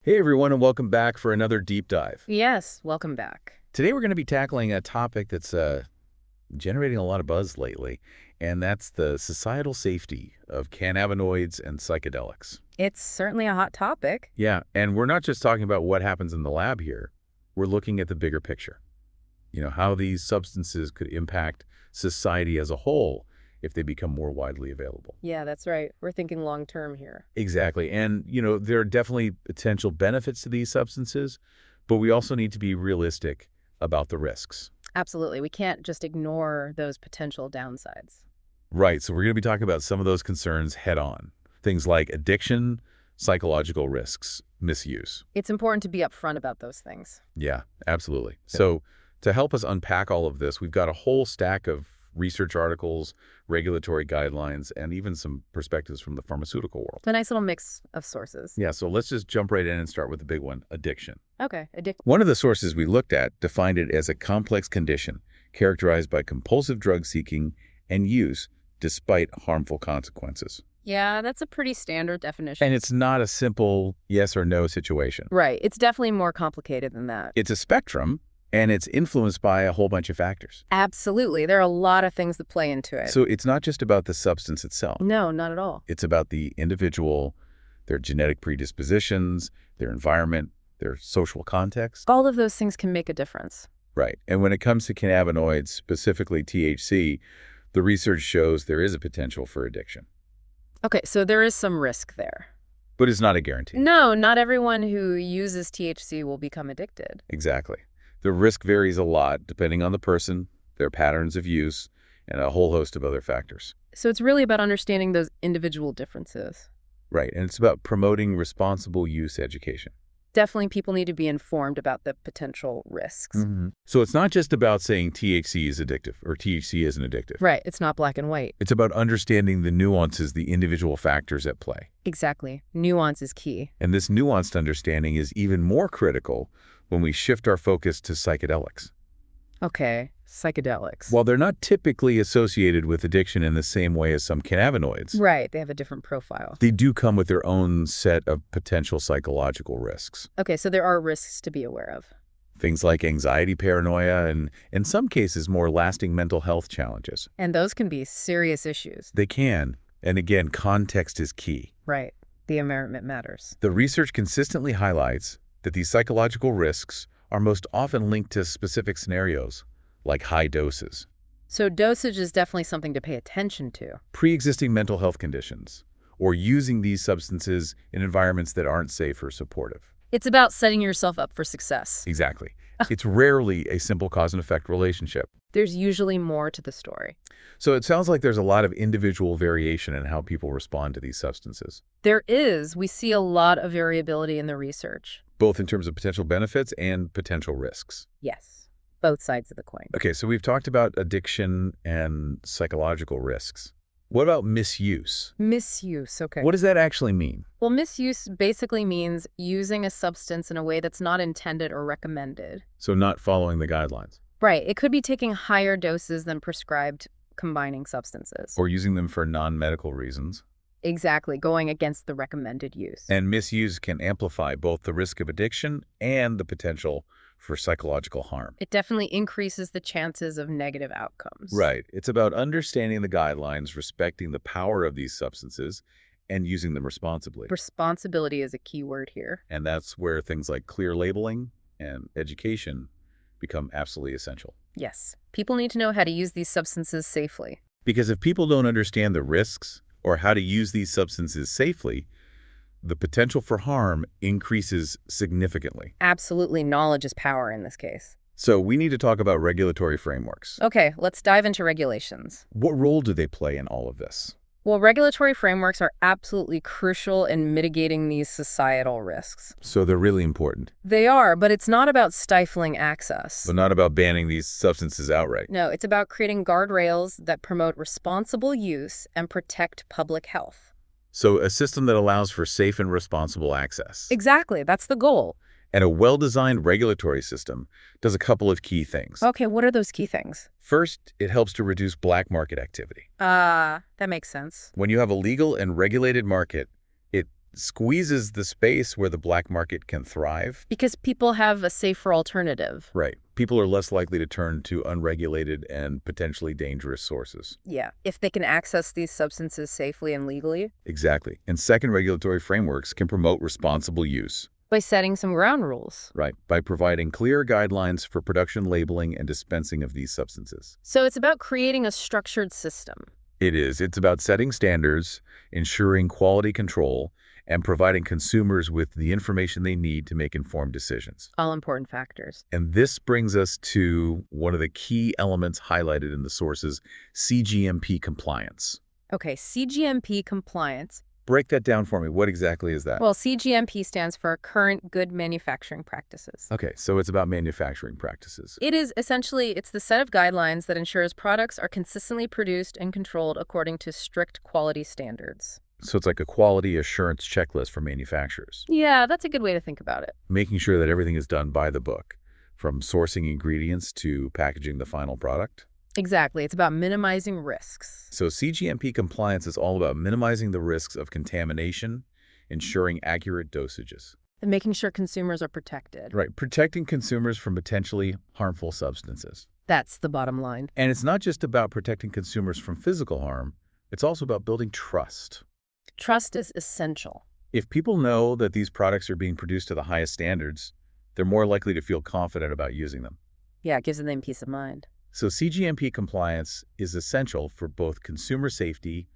Hey everyone, and welcome back for another deep dive. Yes, welcome back. Today we're going to be tackling a topic that's generating a lot of buzz lately, and that's the societal safety of cannabinoids and psychedelics. It's certainly a hot topic. Yeah, and we're not just talking about what happens in the lab here. We're looking at the bigger picture. How these substances could impact society as a whole if they become more widely available. Yeah, that's right. We're thinking long term here. Exactly. And, there are definitely potential benefits to these substances, but we also need to be realistic about the risks. Absolutely. We can't just ignore those potential downsides. Right. So we're going to be talking about some of those concerns head on. Things like addiction, psychological risks, misuse. It's important to be upfront about those things. Yeah, absolutely. So to help us unpack all of this, we've got a whole stack of research articles, regulatory guidelines, and even some perspectives from the pharmaceutical world. A nice little mix of sources. Yeah, so let's just jump right in and start with the big one, addiction. Okay, addiction. One of the sources we looked at defined it as a complex condition characterized by compulsive drug seeking and use despite harmful consequences. Yeah, that's a pretty standard definition. And it's not a simple yes or no situation. Right. It's definitely more complicated than that. It's a spectrum, and it's influenced by a whole bunch of factors. Absolutely. There are a lot of things that play into it. So it's not just about the substance itself. No, not at all. It's about the individual, their genetic predispositions, their environment, their social context. All of those things can make a difference. Right. And when it comes to cannabinoids, specifically THC, the research shows there is a potential for addiction. Okay, so there is some risk there. But it's not a guarantee. No, not everyone who uses THC will become addicted. Exactly. The risk varies a lot depending on the person, their patterns of use, and a whole host of other factors. So it's really about understanding those individual differences. Right. And it's about promoting responsible use education. Definitely people need to be informed about the potential risks. So it's not just about saying THC is addictive or THC isn't addictive. Right. It's not black and white. It's about understanding the nuances, the individual factors at play. Exactly. Nuance is key. And this nuanced understanding is even more critical when we shift our focus to psychedelics. Okay, psychedelics. While they're not typically associated with addiction in the same way as some cannabinoids, Right, they have a different profile. they do come with their own set of potential psychological risks. Okay, so there are risks to be aware of. Things like anxiety, paranoia, and in some cases, more lasting mental health challenges. And those can be serious issues. They can. And again, context is key. Right. The environment matters. The research consistently highlights that these psychological risks are most often linked to specific scenarios, like high doses, So dosage is definitely something to pay attention to. pre-existing mental health conditions, or using these substances in environments that aren't safe or supportive. It's about setting yourself up for success. Exactly. It's rarely a simple cause and effect relationship. There's usually more to the story. So it sounds like there's a lot of individual variation in how people respond to these substances, There is. We see a lot of variability in the research. both in terms of potential benefits and potential risks. Yes. Both sides of the coin. Okay, so we've talked about addiction and psychological risks. What about misuse? Misuse, okay. What does that actually mean? Well, misuse basically means using a substance in a way that's not intended or recommended. So not following the guidelines, Right. It could be taking higher doses than prescribed combining substances. or using them for non-medical reasons. Exactly. Going against the recommended use. And misuse can amplify both the risk of addiction and the potential for psychological harm. It definitely increases the chances of negative outcomes. Right. It's about understanding the guidelines, respecting the power of these substances, and using them responsibly. Responsibility is a key word here. And that's where things like clear labeling and education become absolutely essential. Yes. People need to know how to use these substances safely. Because if people don't understand the risks or how to use these substances safely, the potential for harm increases significantly. Absolutely. Knowledge is power in this case. So we need to talk about regulatory frameworks. Okay, let's dive into regulations. What role do they play in all of this? Well, regulatory frameworks are absolutely crucial in mitigating these societal risks. So they're really important, They are, but it's not about stifling access. but not about banning these substances outright. No, it's about creating guardrails that promote responsible use and protect public health. So a system that allows for safe and responsible access. Exactly, that's the goal. And a well-designed regulatory system does a couple of key things. Okay, what are those key things? First, it helps to reduce black market activity. That makes sense. When you have a legal and regulated market, it Squeezes the space where the black market can thrive. Because people have a safer alternative. Right. People are less likely to turn to unregulated and potentially dangerous sources. Yeah, if they can access these substances safely and legally. Exactly. And second, regulatory frameworks can promote responsible use. By setting some ground rules. Right. By providing clear guidelines for production, labeling, and dispensing of these substances. So it's about creating a structured system. It is. It's about setting standards, ensuring quality control, and providing consumers with the information they need to make informed decisions. All important factors. And this brings us to one of the key elements highlighted in the sources, cGMP compliance. Okay, cGMP compliance. Break that down for me. What exactly is that? Well, cGMP stands for Current Good Manufacturing Practices. Okay, so it's about manufacturing practices. It is essentially, it's the set of guidelines that ensures products are consistently produced and controlled according to strict quality standards. So it's like a quality assurance checklist for manufacturers. Yeah, that's a good way to think about it. Making sure that everything is done by the book, from sourcing ingredients to packaging the final product. Exactly. It's about minimizing risks. So cGMP compliance is all about minimizing the risks of contamination, ensuring accurate dosages. And making sure consumers are protected. Right, protecting consumers from potentially harmful substances. That's the bottom line. And it's not just about protecting consumers from physical harm, it's also about building trust. Trust is essential. If people know that these products are being produced to the highest standards, they're more likely to feel confident about using them. Yeah, it gives them peace of mind. So cGMP compliance is essential for both consumer safety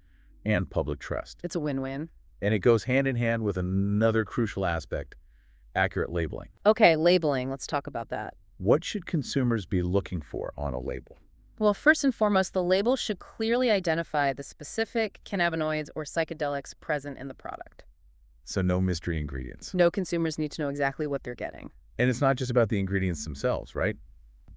and public trust. It's a win-win. And it goes hand in hand with another crucial aspect, accurate labeling. Okay, labeling. Let's talk about that. What should consumers be looking for on a label? Well, first and foremost, the label should clearly identify the specific cannabinoids or psychedelics present in the product. So no mystery ingredients. No consumers need to know exactly what they're getting. And it's not just about the ingredients themselves, right?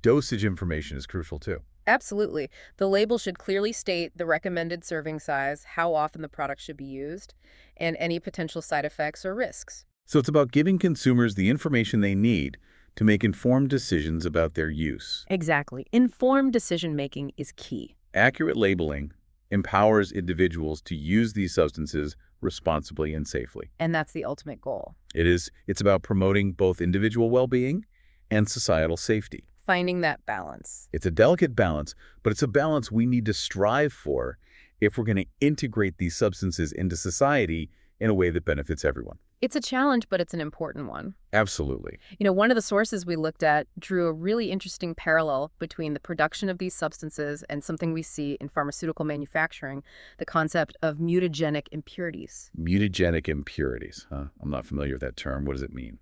Dosage information is crucial too. Absolutely. The label should clearly state the recommended serving size, how often the product should be used, and any potential side effects or risks. So it's about giving consumers the information they need to make informed decisions about their use. Exactly. Informed decision-making is key. Accurate labeling empowers individuals to use these substances responsibly and safely. And that's the ultimate goal. It's about promoting both individual well-being and societal safety. Finding that balance. It's a delicate balance, but it's a balance we need to strive for if we're going to integrate these substances into society in a way that benefits everyone. It's a challenge, but it's an important one. Absolutely. You know, one of the sources we looked at drew a really interesting parallel between the production of these substances and something we see in pharmaceutical manufacturing, the concept of mutagenic impurities. Mutagenic impurities, huh? I'm not familiar with that term. What does it mean?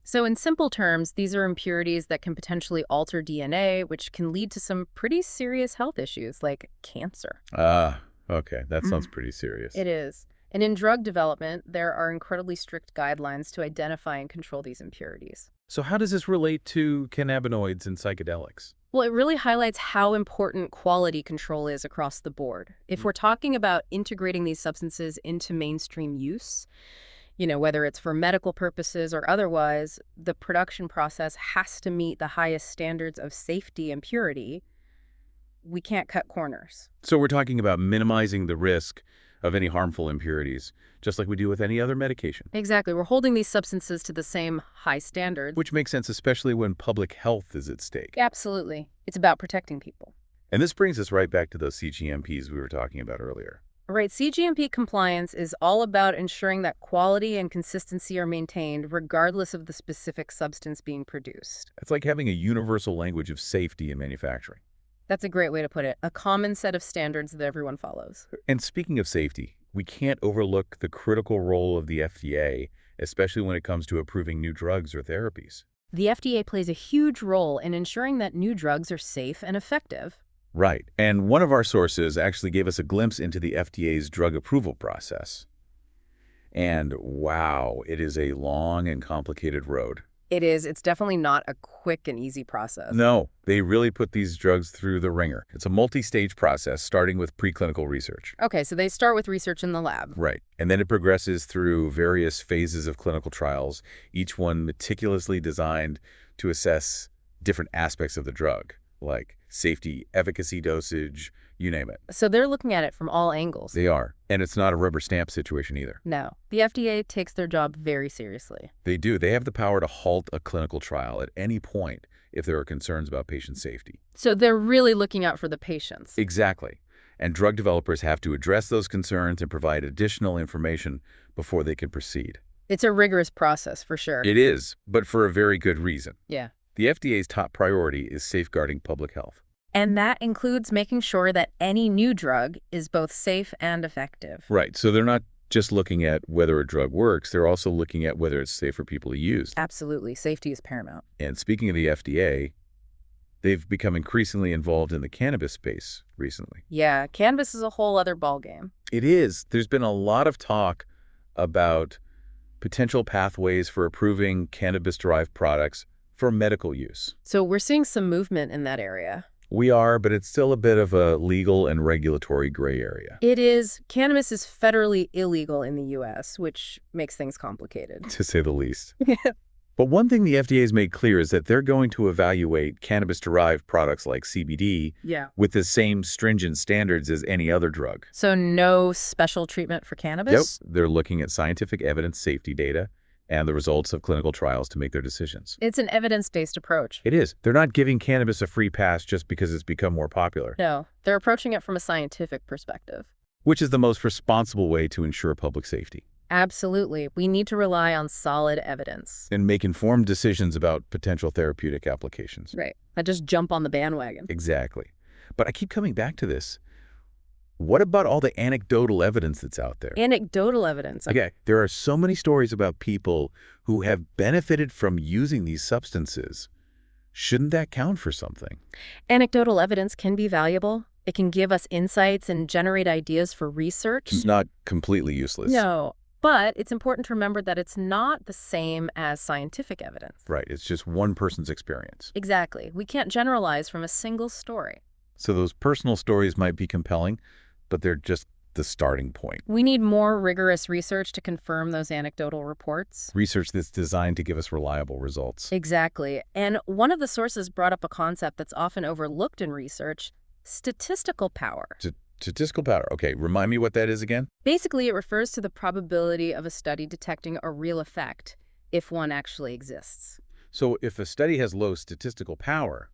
So in simple terms, these are impurities that can potentially alter DNA, which can lead to some pretty serious health issues like cancer. Okay. That sounds pretty serious. It is. And in drug development, there are incredibly strict guidelines to identify and control these impurities. So how does this relate to cannabinoids and psychedelics? Well, it really highlights how important quality control is across the board. If we're talking about integrating these substances into mainstream use, you know, whether it's for medical purposes or otherwise, the production process has to meet the highest standards of safety and purity. We can't cut corners. So we're talking about minimizing the risk of any harmful impurities, just like we do with any other medication. Exactly. We're holding these substances to the same high standards. Which makes sense, especially when public health is at stake. Absolutely. It's about protecting people. And this brings us right back to those cGMPs we were talking about earlier. Right. cGMP compliance is all about ensuring that quality and consistency are maintained regardless of the specific substance being produced. It's like having a universal language of safety in manufacturing. That's a great way to put it. A common set of standards that everyone follows. And speaking of safety, we can't overlook the critical role of the FDA, especially when it comes to approving new drugs or therapies. The FDA plays a huge role in ensuring that new drugs are safe and effective. Right. And one of our sources actually gave us a glimpse into the FDA's drug approval process. And wow, it is a long and complicated road. It is. It's definitely not a quick and easy process. No, they really put these drugs through the ringer. It's a multi-stage process, starting with preclinical research. Okay, so they start with research in the lab. Right. And then it progresses through various phases of clinical trials, each one meticulously designed to assess different aspects of the drug, like safety, efficacy, dosage, you name it. So they're looking at it from all angles. They are. And it's not a rubber stamp situation either. No, the FDA takes their job very seriously. They do. They have the power to halt a clinical trial at any point if there are concerns about patient safety. So they're really looking out for the patients. Exactly. And drug developers have to address those concerns and provide additional information before they can proceed. It's a rigorous process, for sure. It is, but for a very good reason. Yeah. The FDA's top priority is safeguarding public health. And that includes making sure that any new drug is both safe and effective. Right. So they're not just looking at whether a drug works, they're also looking at whether it's safe for people to use. Absolutely. Safety is paramount. And speaking of the FDA, they've become increasingly involved in the cannabis space recently. Yeah, cannabis is a whole other ballgame. It is. There's been a lot of talk about potential pathways for approving cannabis-derived products for medical use. So we're seeing some movement in that area. We are, but it's still a bit of a legal and regulatory gray area. It is. Cannabis is federally illegal in the U.S., which makes things complicated. To say the least. But one thing the FDA has made clear is that they're going to evaluate cannabis-derived products like CBD with the same stringent standards as any other drug. So no special treatment for cannabis? Yep. They're looking at scientific evidence safety data and the results of clinical trials to make their decisions. It's an evidence-based approach. It is. They're not giving cannabis a free pass just because it's become more popular. No, they're approaching it from a scientific perspective. Which is the most responsible way to ensure public safety. Absolutely. We need to rely on solid evidence. And make informed decisions about potential therapeutic applications. Right. Not just jump on the bandwagon. Exactly. But I keep coming back to this. What about all the anecdotal evidence that's out there? Anecdotal evidence. Okay, there are so many stories about people who have benefited from using these substances. Shouldn't that count for something? Anecdotal evidence can be valuable. It can give us insights and generate ideas for research. It's not completely useless. No, but it's important to remember that it's not the same as scientific evidence. Right, it's just one person's experience. Exactly. We can't generalize from a single story. So those personal stories might be compelling, but they're just the starting point. We need more rigorous research to confirm those anecdotal reports. Research that's designed to give us reliable results. Exactly. And one of the sources brought up a concept that's often overlooked in research: statistical power. Statistical power. Okay, remind me what that is again? Basically, it refers to the probability of a study detecting a real effect, if one actually exists. So if a study has low statistical power,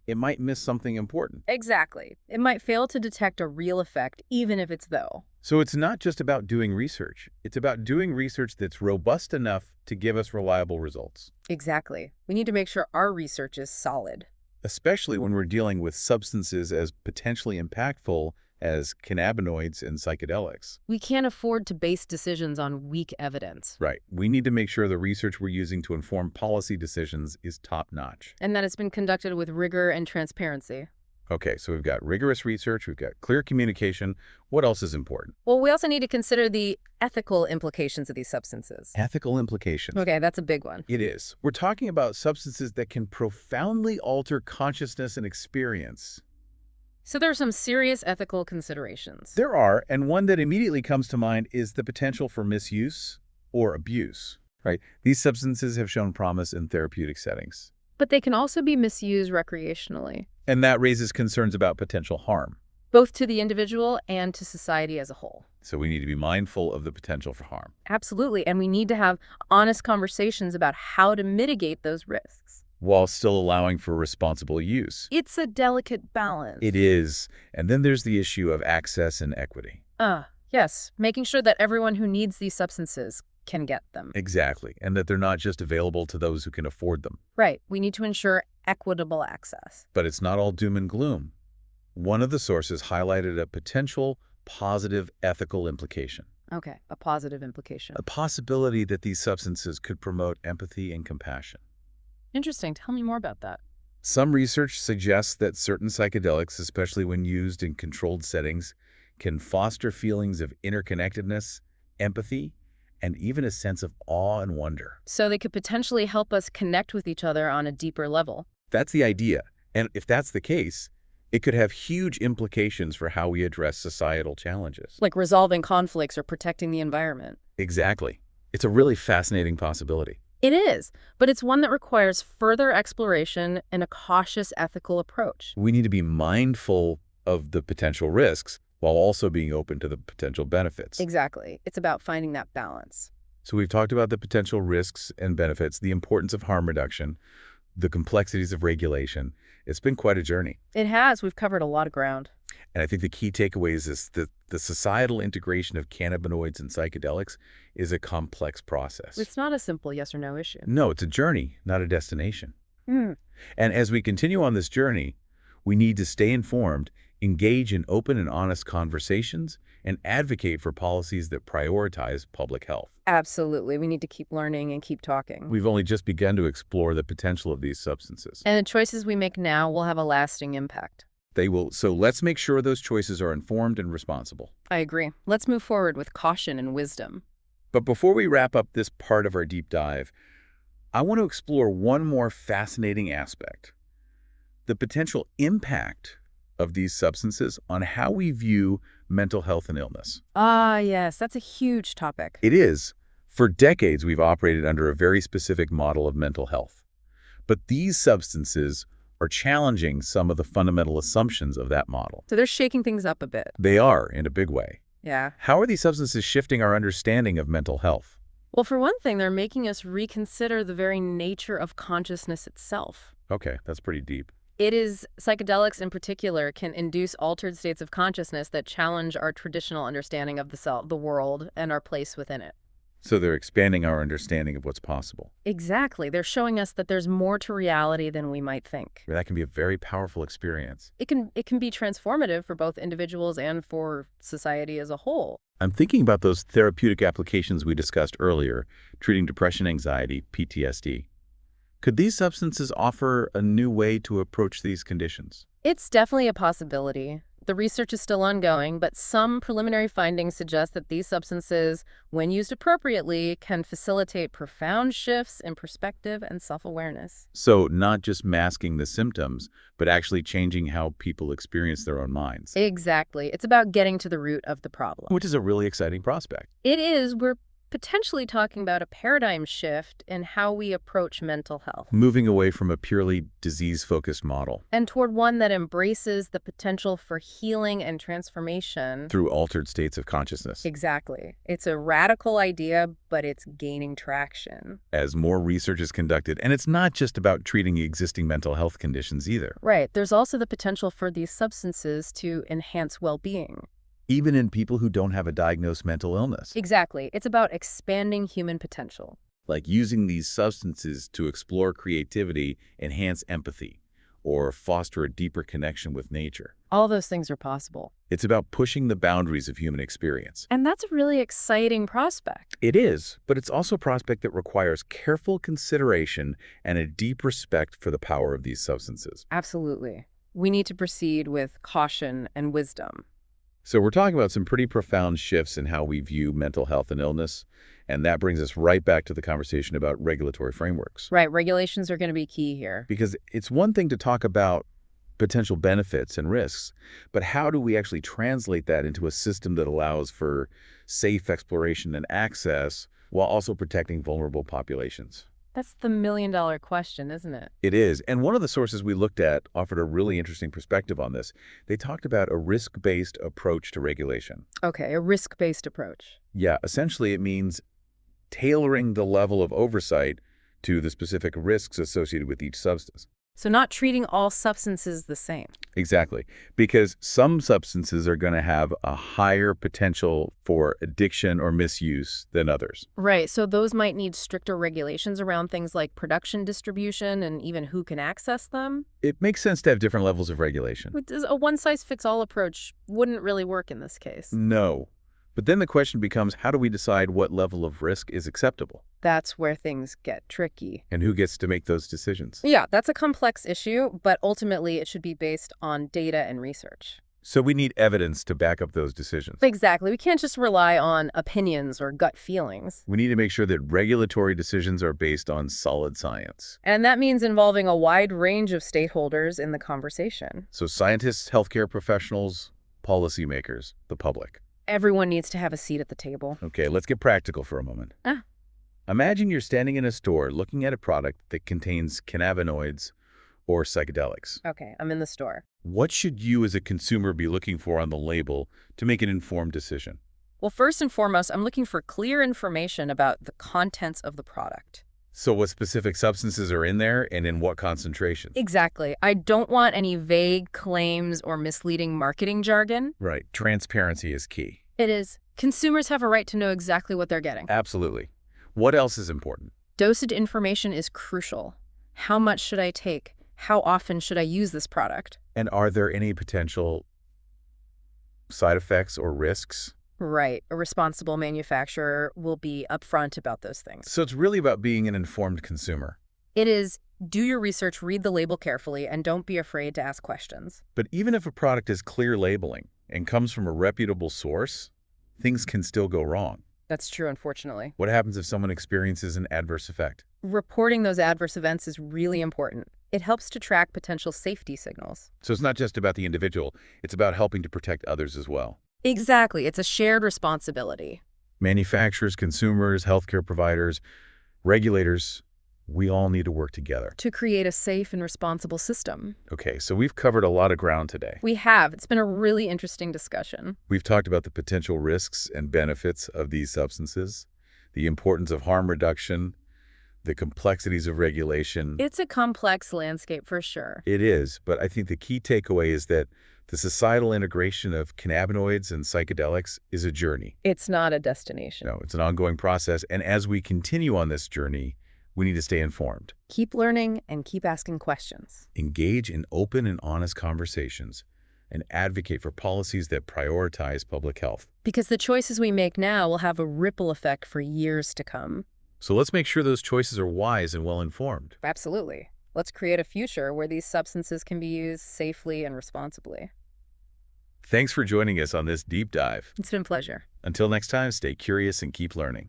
it might miss something important. Exactly. It might fail to detect a real effect, even if it's though. So it's not just about doing research. It's about doing research that's robust enough to give us reliable results. Exactly. We need to make sure our research is solid. Especially when we're dealing with substances as potentially impactful as cannabinoids and psychedelics. We can't afford to base decisions on weak evidence. Right. We need to make sure the research we're using to inform policy decisions is top-notch. And that it's been conducted with rigor and transparency. Okay, so we've got rigorous research, we've got clear communication. What else is important? Well, we also need to consider the ethical implications of these substances. Ethical implications. Okay, that's a big one. It is. We're talking about substances that can profoundly alter consciousness and experience. So there are some serious ethical considerations. There are, and one that immediately comes to mind is the potential for misuse or abuse, right? These substances have shown promise in therapeutic settings. But they can also be misused recreationally, And that raises concerns about potential harm. both to the individual and to society as a whole. So we need to be mindful of the potential for harm. Absolutely, and we need to have honest conversations about how to mitigate those risks. While still allowing for responsible use. It's a delicate balance. It is. And then there's the issue of access and equity. Yes, making sure that everyone who needs these substances can get them. Exactly. And that they're not just available to those who can afford them. Right, we need to ensure equitable access. But it's not all doom and gloom. One of the sources highlighted a potential positive ethical implication. Okay, a positive implication. A possibility that these substances could promote empathy and compassion. Interesting. Tell me more about that. Some research suggests that certain psychedelics, especially when used in controlled settings, can foster feelings of interconnectedness, empathy, and even a sense of awe and wonder. So they could potentially help us connect with each other on a deeper level. That's the idea. And if that's the case, it could have huge implications for how we address societal challenges. Like resolving conflicts or protecting the environment. Exactly. It's a really fascinating possibility. It is, but it's one that requires further exploration and a cautious ethical approach. We need to be mindful of the potential risks while also being open to the potential benefits. Exactly. It's about finding that balance. So we've talked about the potential risks and benefits, the importance of harm reduction, the complexities of regulation. It's been quite a journey. It has. We've covered a lot of ground. And I think the key takeaways is that the societal integration of cannabinoids and psychedelics is a complex process. It's not a simple yes or no issue. No, it's a journey, not a destination. Hmm. And as we continue on this journey, we need to stay informed, engage in open and honest conversations, and advocate for policies that prioritize public health. Absolutely. We need to keep learning and keep talking. We've only just begun to explore the potential of these substances. And the choices we make now will have a lasting impact. They will. So let's make sure those choices are informed and responsible. I agree. Let's move forward with caution and wisdom. But before we wrap up this part of our deep dive, I want to explore one more fascinating aspect: the potential impact of these substances on how we view mental health and illness. Ah, yes, that's a huge topic. It is. For decades, we've operated under a very specific model of mental health. But these substances are challenging some of the fundamental assumptions of that model. So they're shaking things up a bit. They are, in a big way. Yeah. How are these substances shifting our understanding of mental health? Well, for one thing, they're making us reconsider the very nature of consciousness itself. Okay, that's pretty deep. It is, psychedelics in particular can induce altered states of consciousness that challenge our traditional understanding of the self, the world, and our place within it. So they're expanding our understanding of what's possible. Exactly. They're showing us that there's more to reality than we might think. That can be a very powerful experience. It can be transformative for both individuals and for society as a whole. I'm thinking about those therapeutic applications we discussed earlier, treating depression, anxiety, PTSD. Could these substances offer a new way to approach these conditions? It's definitely a possibility. The research is still ongoing, but some preliminary findings suggest that these substances, when used appropriately, can facilitate profound shifts in perspective and self-awareness. So not just masking the symptoms, but actually changing how people experience their own minds. Exactly. It's about getting to the root of the problem. Which is a really exciting prospect. It is. We're potentially talking about a paradigm shift in how we approach mental health. Moving away from a purely disease-focused model. And toward one that embraces the potential for healing and transformation. Through altered states of consciousness. Exactly. It's a radical idea, but it's gaining traction. As more research is conducted, and it's not just about treating existing mental health conditions either. Right. There's also the potential for these substances to enhance well-being. Even in people who don't have a diagnosed mental illness. Exactly. It's about expanding human potential. Like using these substances to explore creativity, enhance empathy, or foster a deeper connection with nature. All those things are possible. It's about pushing the boundaries of human experience. And that's a really exciting prospect. It is, but it's also a prospect that requires careful consideration and a deep respect for the power of these substances. Absolutely. We need to proceed with caution and wisdom. So we're talking about some pretty profound shifts in how we view mental health and illness, and that brings us right back to the conversation about regulatory frameworks. Right, regulations are going to be key here. Because it's one thing to talk about potential benefits and risks, but how do we actually translate that into a system that allows for safe exploration and access while also protecting vulnerable populations? That's the million-dollar question, isn't it? It is. And one of the sources we looked at offered a really interesting perspective on this. They talked about a risk-based approach to regulation. Okay, a risk-based approach. Yeah, essentially it means tailoring the level of oversight to the specific risks associated with each substance. So not treating all substances the same. Exactly, because some substances are going to have a higher potential for addiction or misuse than others. Right, so those might need stricter regulations around things like production, distribution, and even who can access them. It makes sense to have different levels of regulation. A one-size-fits-all approach wouldn't really work in this case. No. But then the question becomes, how do we decide what level of risk is acceptable? That's where things get tricky. And who gets to make those decisions? Yeah, that's a complex issue, but ultimately it should be based on data and research. So we need evidence to back up those decisions. Exactly. We can't just rely on opinions or gut feelings. We need to make sure that regulatory decisions are based on solid science. And that means involving a wide range of stakeholders in the conversation. So scientists, healthcare professionals, policymakers, the public. Everyone needs to have a seat at the table. Okay, let's get practical for a moment. Imagine you're standing in a store looking at a product that contains cannabinoids or psychedelics. Okay, I'm in the store. What should you as a consumer be looking for on the label to make an informed decision? Well, first and foremost, I'm looking for clear information about the contents of the product. So what specific substances are in there and in what concentration? Exactly. I don't want any vague claims or misleading marketing jargon. Right. Transparency is key. It is. Consumers have a right to know exactly what they're getting. Absolutely. What else is important? Dosage information is crucial. How much should I take? How often should I use this product? And are there any potential side effects or risks? Right. A responsible manufacturer will be upfront about those things. So it's really about being an informed consumer. It is. Do your research, read the label carefully, and don't be afraid to ask questions. But even if a product has clear labeling and comes from a reputable source, things can still go wrong. That's true, unfortunately. What happens if someone experiences an adverse effect? Reporting those adverse events is really important. It helps to track potential safety signals. So it's not just about the individual, it's about helping to protect others as well. Exactly. It's a shared responsibility. Manufacturers, consumers, healthcare providers, regulators, we all need to work together. To create a safe and responsible system. Okay, so we've covered a lot of ground today. We have. It's been a really interesting discussion. We've talked about the potential risks and benefits of these substances, the importance of harm reduction, the complexities of regulation. It's a complex landscape for sure. It is, but I think the key takeaway is that the societal integration of cannabinoids and psychedelics is a journey. It's not a destination. No, it's an ongoing process, and as we continue on this journey, we need to stay informed. Keep learning and keep asking questions. Engage in open and honest conversations and advocate for policies that prioritize public health. Because the choices we make now will have a ripple effect for years to come. So let's make sure those choices are wise and well-informed. Absolutely. Let's create a future where these substances can be used safely and responsibly. Thanks for joining us on this deep dive. It's been a pleasure. Until next time, stay curious and keep learning.